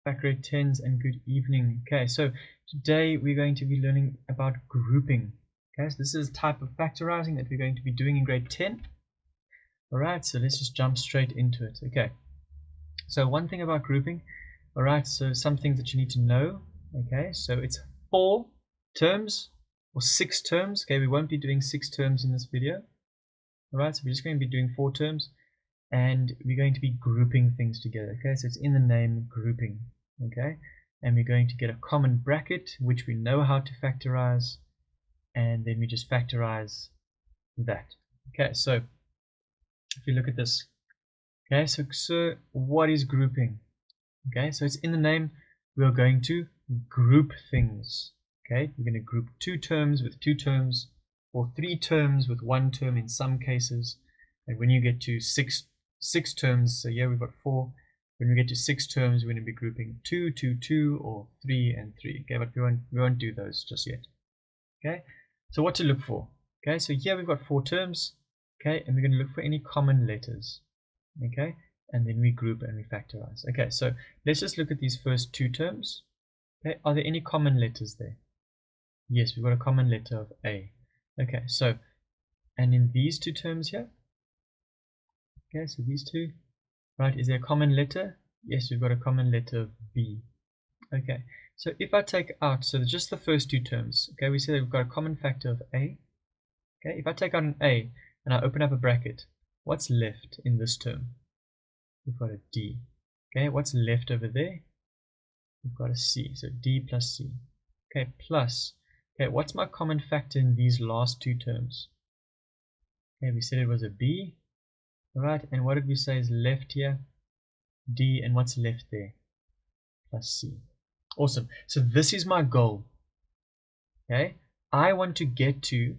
back grade 10s, and good evening. Okay, so today we're going to be learning about grouping. Okay, so this is a type of factorizing that we're going to be doing in grade 10. Alright, so let's just jump straight into it. Okay, so one thing about grouping, alright, so some things that you need to know. Okay, so it's 4 terms or 6 terms. Okay, we won't be doing 6 terms in this video. Alright, so we're just going to be doing 4 terms. And we're going to be grouping things together. Okay, so it's in the name grouping. Okay, and we're going to get a common bracket which we know how to factorize, and then we just factorize that. Okay, so if you look at this, okay, so what is grouping? Okay, so it's in the name. We are going to group things. Okay, we're going to group 2 terms with 2 terms, or 3 terms with 1 term in some cases. And when you get to six terms, so yeah, we've got 4. When we get to 6 terms, we're going to be grouping 2, 2, 2, or 3 and 3. Okay, but we won't do those just yet. Okay, so what to look for? Okay, so here we've got 4 terms. Okay, and we're going to look for any common letters. Okay, and then we group and we factorize. Okay, so let's just look at these first 2 terms. Okay, are there any common letters there? Yes, we've got a common letter of A. Okay, so, and in these 2 terms here, okay, so these 2, right, is there a common letter? Yes, we've got a common letter of B. Okay, so if I take out, so just the first 2 terms, okay, we say that we've got a common factor of A. Okay, if I take out an A and I open up a bracket, what's left in this term? We've got a D. Okay, what's left over there? We've got a C, so D plus C. Okay, plus, okay, what's my common factor in these last 2 terms? Okay, we said it was a B. Alright, and what did we say is left here? D, and what's left there? Plus C. Awesome. So this is my goal. Okay, I want to get to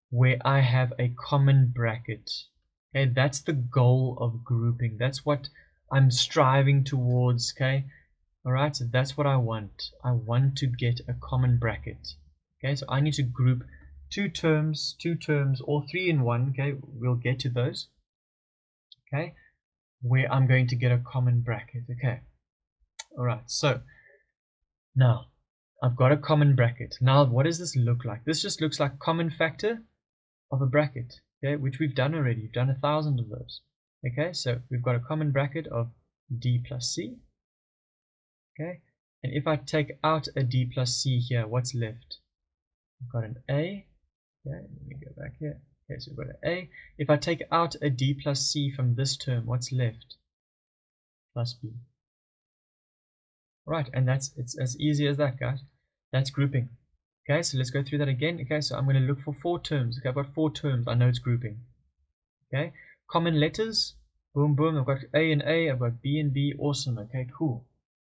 where I have a common bracket. Okay, that's the goal of grouping. That's what I'm striving towards. Okay, alright, so that's what I want. I want to get a common bracket. Okay, so I need to group 2 terms, or 3 in 1. Okay, we'll get to those. Okay, where I'm going to get a common bracket. Okay, alright, so now I've got a common bracket. Now what does this look like? This just looks like common factor of a bracket, okay, which we've done already. We've done 1,000 of those. Okay, so we've got a common bracket of D plus C. Okay, and if I take out a D plus C here, what's left? We've got an A. Okay, let me go back here. Okay, so we've got an A. If I take out a D plus C from this term, what's left? Plus B. Right, and it's as easy as that, guys. That's grouping. Okay, so let's go through that again. Okay, so I'm going to look for 4 terms. Okay, I've got 4 terms. I know it's grouping. Okay, common letters. Boom, boom. I've got A and A. I've got B and B. Awesome. Okay, cool.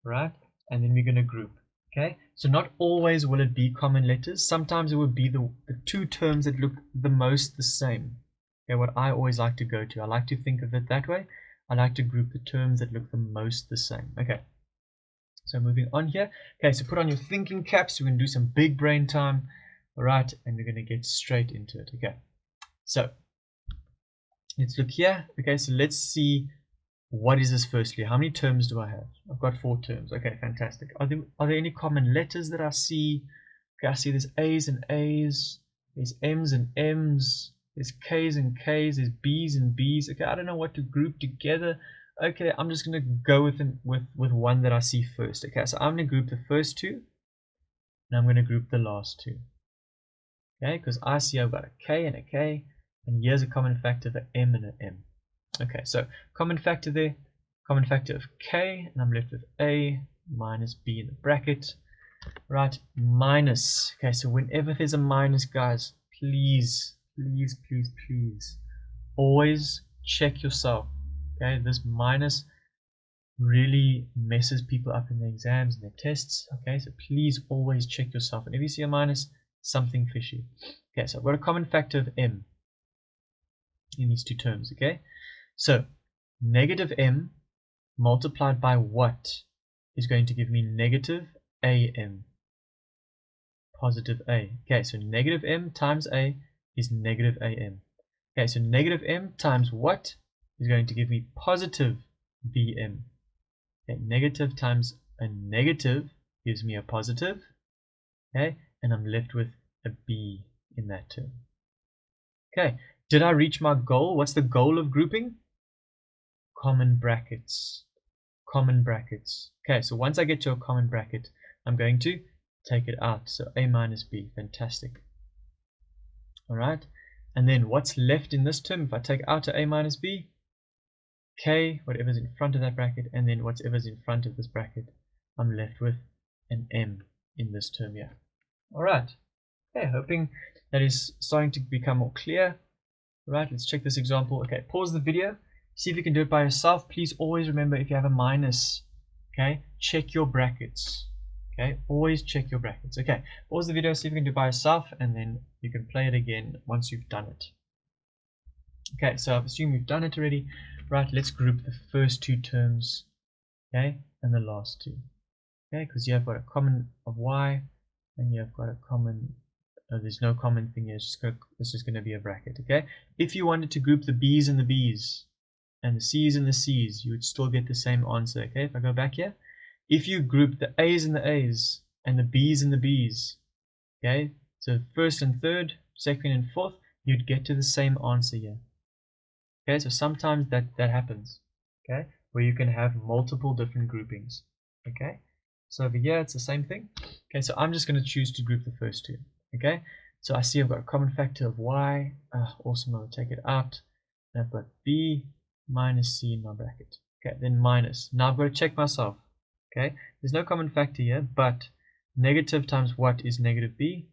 Right, and then we're going to group. Okay, so not always will it be common letters. Sometimes it will be the 2 terms that look the most the same. Okay, what I always like to go to. I like to think of it that way. I like to group the terms that look the most the same. Okay. So moving on here. Okay, so put on your thinking caps. We're going to do some big brain time. All right, and we're going to get straight into it. Okay, so let's look here. Okay, so let's see, what is this firstly? How many terms do I have? I've got 4 terms. Okay, fantastic. Are there any common letters that I see? Okay, I see there's A's and A's. There's M's and M's. There's K's and K's. There's B's and B's. Okay, I don't know what to group together. Okay, I'm just going to go with one that I see first. Okay, so I'm going to group the first 2, and I'm going to group the last 2. Okay, because I see I've got a K and a K, and here's a common factor of an M and an M. Okay, so common factor there, common factor of K, and I'm left with A minus B in the bracket. Right, minus. Okay, so whenever there's a minus, guys, please, please, please, please, always check yourself. Okay, this minus really messes people up in their exams and their tests. Okay, so please always check yourself. And if you see a minus, something fishy. Okay, so I've got a common factor of M in these 2 terms. Okay, so negative M multiplied by what is going to give me negative AM, positive A. Okay, so negative M times A is negative AM. Okay, so negative M times what is going to give me positive BM. Okay, negative times a negative gives me a positive, okay, and I'm left with a B in that term. Okay, did I reach my goal? What's the goal of grouping? Common brackets. Common brackets. Okay, so once I get to a common bracket, I'm going to take it out. So A minus B, fantastic. Alright, and then what's left in this term? If I take out a minus B, K, whatever's in front of that bracket, and then whatever's in front of this bracket, I'm left with an M in this term here. Alright, okay, hoping that is starting to become more clear. Right, let's check this example. Okay, pause the video, see if you can do it by yourself. Please always remember, if you have a minus, okay, check your brackets. Okay, always check your brackets. Okay, pause the video, see if you can do it by yourself, and then you can play it again once you've done it. Okay, so I've assumed you've done it already. Right, let's group the first two terms, okay, and the last two. Okay, because you have got a common of y, and you have got a common, there's no common thing here, it's just going to be a bracket. Okay, if you wanted to group the b's and the b's and the c's and the c's, you would still get the same answer. Okay, if I go back here, if you group the a's and the a's and the b's and the b's, okay, so first and third, second and fourth, you'd get to the same answer here. Okay, so sometimes that happens, okay, where you can have multiple different groupings. Okay, so over here it's the same thing. Okay, so I'm just going to choose to group the first two. Okay, so I see I've got a common factor of y. Awesome, I'll take it out. And I've got b minus c in my bracket. Okay, then minus. Now I've got to check myself. Okay, there's no common factor here, but negative times what is negative b?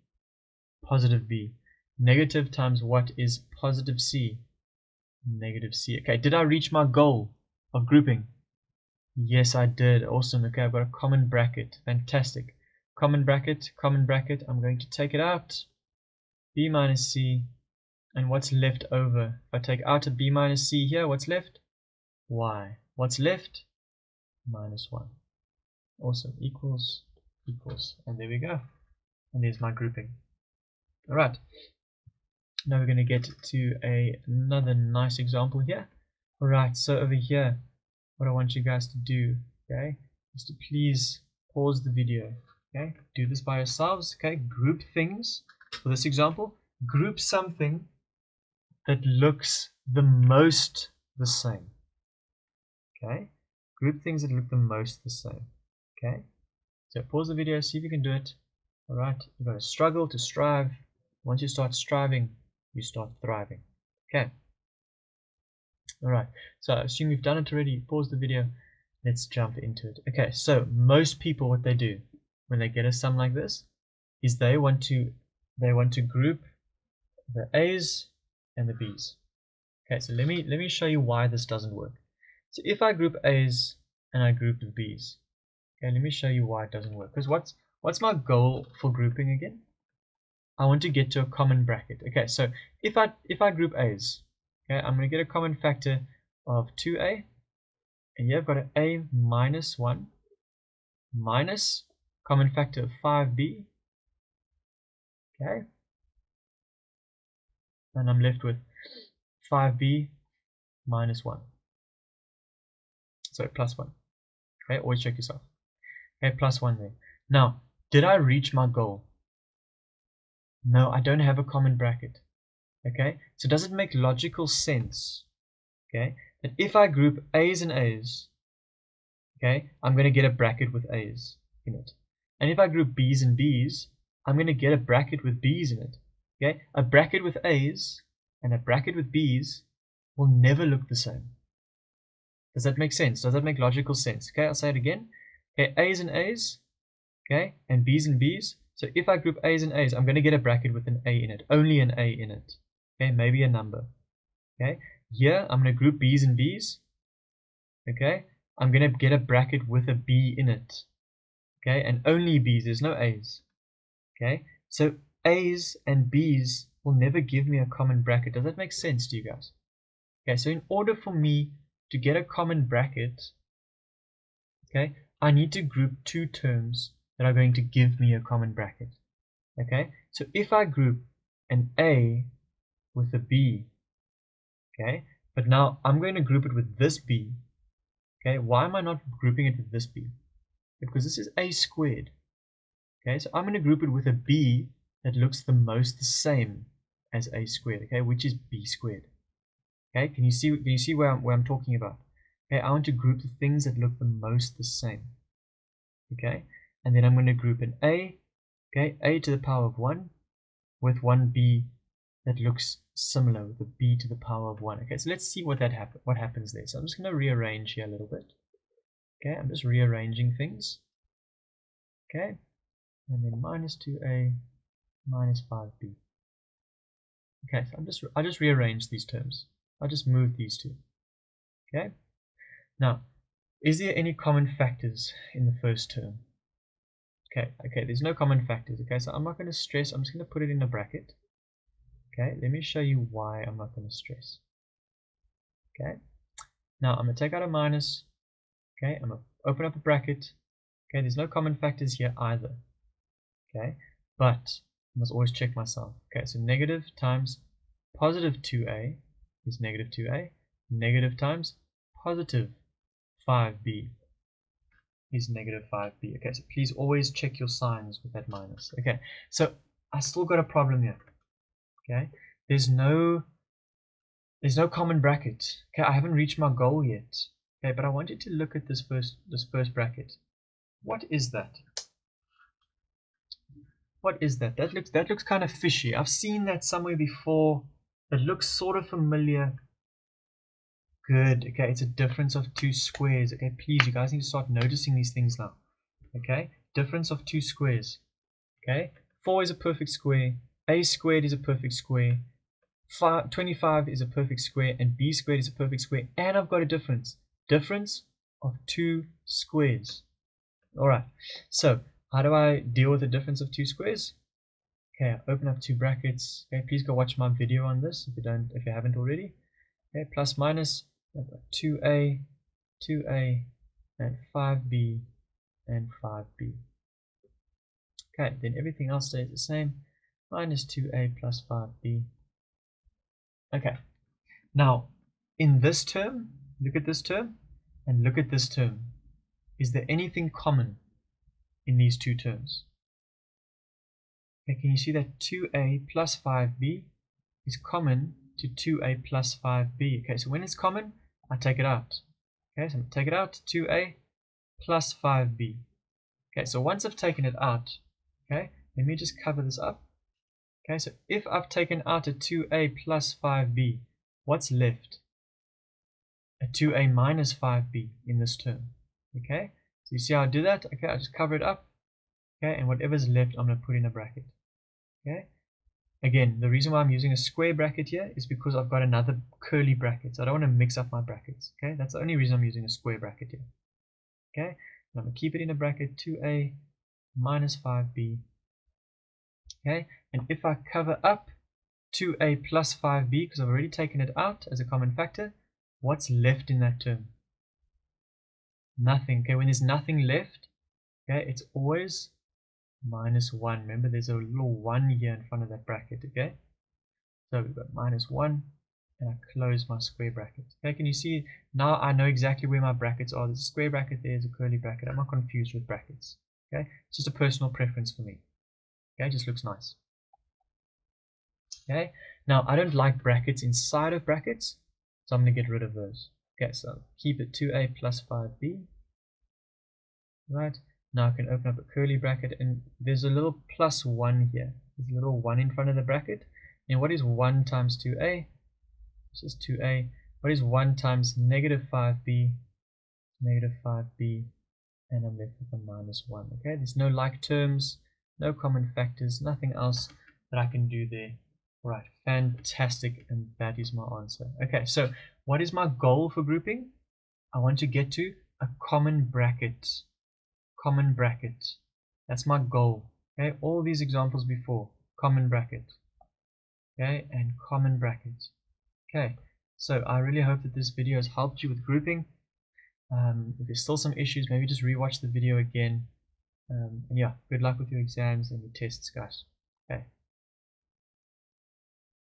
Positive b. Negative times what is positive c? Negative c. Okay, did I reach my goal of grouping? Yes, I did. Awesome. Okay, I've got a common bracket. Fantastic. Common bracket, common bracket. I'm going to take it out. B minus C. And what's left over? If I take out a B minus C here, what's left? Y. What's left? Minus 1. Awesome. Equals, equals. And there we go. And there's my grouping. Alright. Now we're going to get to another nice example here. Alright, so over here, what I want you guys to do, okay, is to please pause the video. Okay, do this by yourselves. Okay, group things. For this example, group something that looks the most the same. Okay, group things that look the most the same. Okay, so pause the video, see if you can do it. Alright, you've got to struggle to strive. Once you start striving, you start thriving. Okay. Alright, so I assume you've done it already. Pause the video. Let's jump into it. Okay, so most people, what they do when they get a sum like this is they want to group the A's and the B's. Okay, so let me show you why this doesn't work. So if I group A's and I group the B's, okay, let me show you why it doesn't work. Because what's my goal for grouping again? I want to get to a common bracket. Okay, so if I group A's, okay, I'm going to get a common factor of 2a, and here I've got an a minus 1 minus common factor of 5b, okay, and I'm left with 5b minus 1, so plus 1. Okay, always check yourself. Okay, plus 1 there. Now, did I reach my goal? No, I don't have a common bracket. Okay, so does it make logical sense, okay, that if I group A's and A's, okay, I'm going to get a bracket with A's in it. And if I group B's and B's, I'm going to get a bracket with B's in it. Okay, a bracket with A's and a bracket with B's will never look the same. Does that make sense? Does that make logical sense? Okay, I'll say it again. Okay, A's and A's, okay, and B's and B's. So if I group A's and A's, I'm going to get a bracket with an A in it, only an A in it. Okay, maybe a number. Okay, here I'm going to group B's and B's. Okay, I'm going to get a bracket with a B in it. Okay, and only B's, there's no A's. Okay, so A's and B's will never give me a common bracket. Does that make sense to you guys? Okay, so in order for me to get a common bracket, okay, I need to group two terms that are going to give me a common bracket. Okay, so if I group an A with a B, okay, but now I'm going to group it with this B. Okay, why am I not grouping it with this B? because this is a squared. Okay, so I'm going to group it with a b that looks the most the same as a squared, okay, which is b squared. Okay, can you see where I'm talking about? Okay, I want to group the things that look the most the same. Okay, and then I'm going to group an a, okay, a to the power of 1 with one b that looks similar with a b to the power of 1. Okay, so let's see what happens there. So I'm just going to rearrange here a little bit. Okay, I'm just rearranging things. Okay, and then minus 2a minus 5b. Okay, so I just rearrange these terms. I just move these two. Okay, now is there any common factors in the first term? Okay, there's no common factors. Okay, so I'm not going to stress. I'm just going to put it in a bracket. Okay, let me show you why I'm not going to stress. Okay, now I'm going to take out a minus. Okay, I'm going to open up a bracket. Okay, there's no common factors here either. Okay, but I must always check myself. Okay, so negative times positive 2a is negative 2a. Negative times positive 5b is negative 5b. Okay, so please always check your signs with that minus. Okay, so I still got a problem here. Okay, there's no common bracket. Okay, I haven't reached my goal yet. Okay, but I want you to look at this first bracket. What is that? What is that? That looks kind of fishy. I've seen that somewhere before. It looks sort of familiar. Good. Okay, it's a difference of two squares. Okay, please, you guys need to start noticing these things now. Okay, difference of two squares. Okay, 4 is a perfect square. A squared is a perfect square. 25 is a perfect square, and b squared is a perfect square. And I've got a difference. Difference of two squares. All right. So how do I deal with the difference of two squares? Okay, I open up two brackets. Okay, please go watch my video on this if you haven't already. Okay, plus minus 2a, and 5b, and 5b. Okay, then everything else stays the same. Minus 2a plus 5b. Okay, now in this term, look at this term, and look at this term. Is there anything common in these two terms? Okay, can you see that 2a plus 5b is common to 2a plus 5b? Okay, so when it's common, I take it out. Okay, so I'm going to take it out, 2a plus 5b. Okay, so once I've taken it out, okay, let me just cover this up. Okay, so if I've taken out a 2a plus 5b, what's left? A 2a minus 5b in this term. Okay, so you see how I do that? Okay, I just cover it up. Okay, and whatever's left, I'm going to put in a bracket. Okay, again, the reason why I'm using a square bracket here is because I've got another curly bracket, so I don't want to mix up my brackets. Okay, that's the only reason I'm using a square bracket here. Okay, and I'm going to keep it in a bracket, 2a minus 5b. Okay, and if I cover up 2a plus 5b, because I've already taken it out as a common factor, what's left in that term? Nothing. Okay, when there's nothing left, okay, it's always minus 1. Remember, there's a little 1 here in front of that bracket. Okay, so we've got minus 1, and I close my square bracket. Okay, can you see now I know exactly where my brackets are? There's a square bracket, there's a curly bracket. I'm not confused with brackets. Okay, it's just a personal preference for me. Okay, it just looks nice. Okay, now I don't like brackets inside of brackets, so I'm going to get rid of those. Okay, so keep it 2a plus 5b. Right, now I can open up a curly bracket, and there's a little plus 1 here. There's a little 1 in front of the bracket. And what is 1 times 2a? This is 2a. What is 1 times negative 5b? Negative 5b. And I'm left with a minus 1. Okay, there's no like terms, no common factors, nothing else that I can do there. Right, fantastic, and that is my answer. Okay, so what is my goal for grouping? I want to get to a common bracket. Common bracket. That's my goal. Okay, all these examples before, common bracket. Okay, and common bracket. Okay, so I really hope that this video has helped you with grouping. If there's still some issues, maybe just rewatch the video again. And yeah, good luck with your exams and your tests, guys. Okay.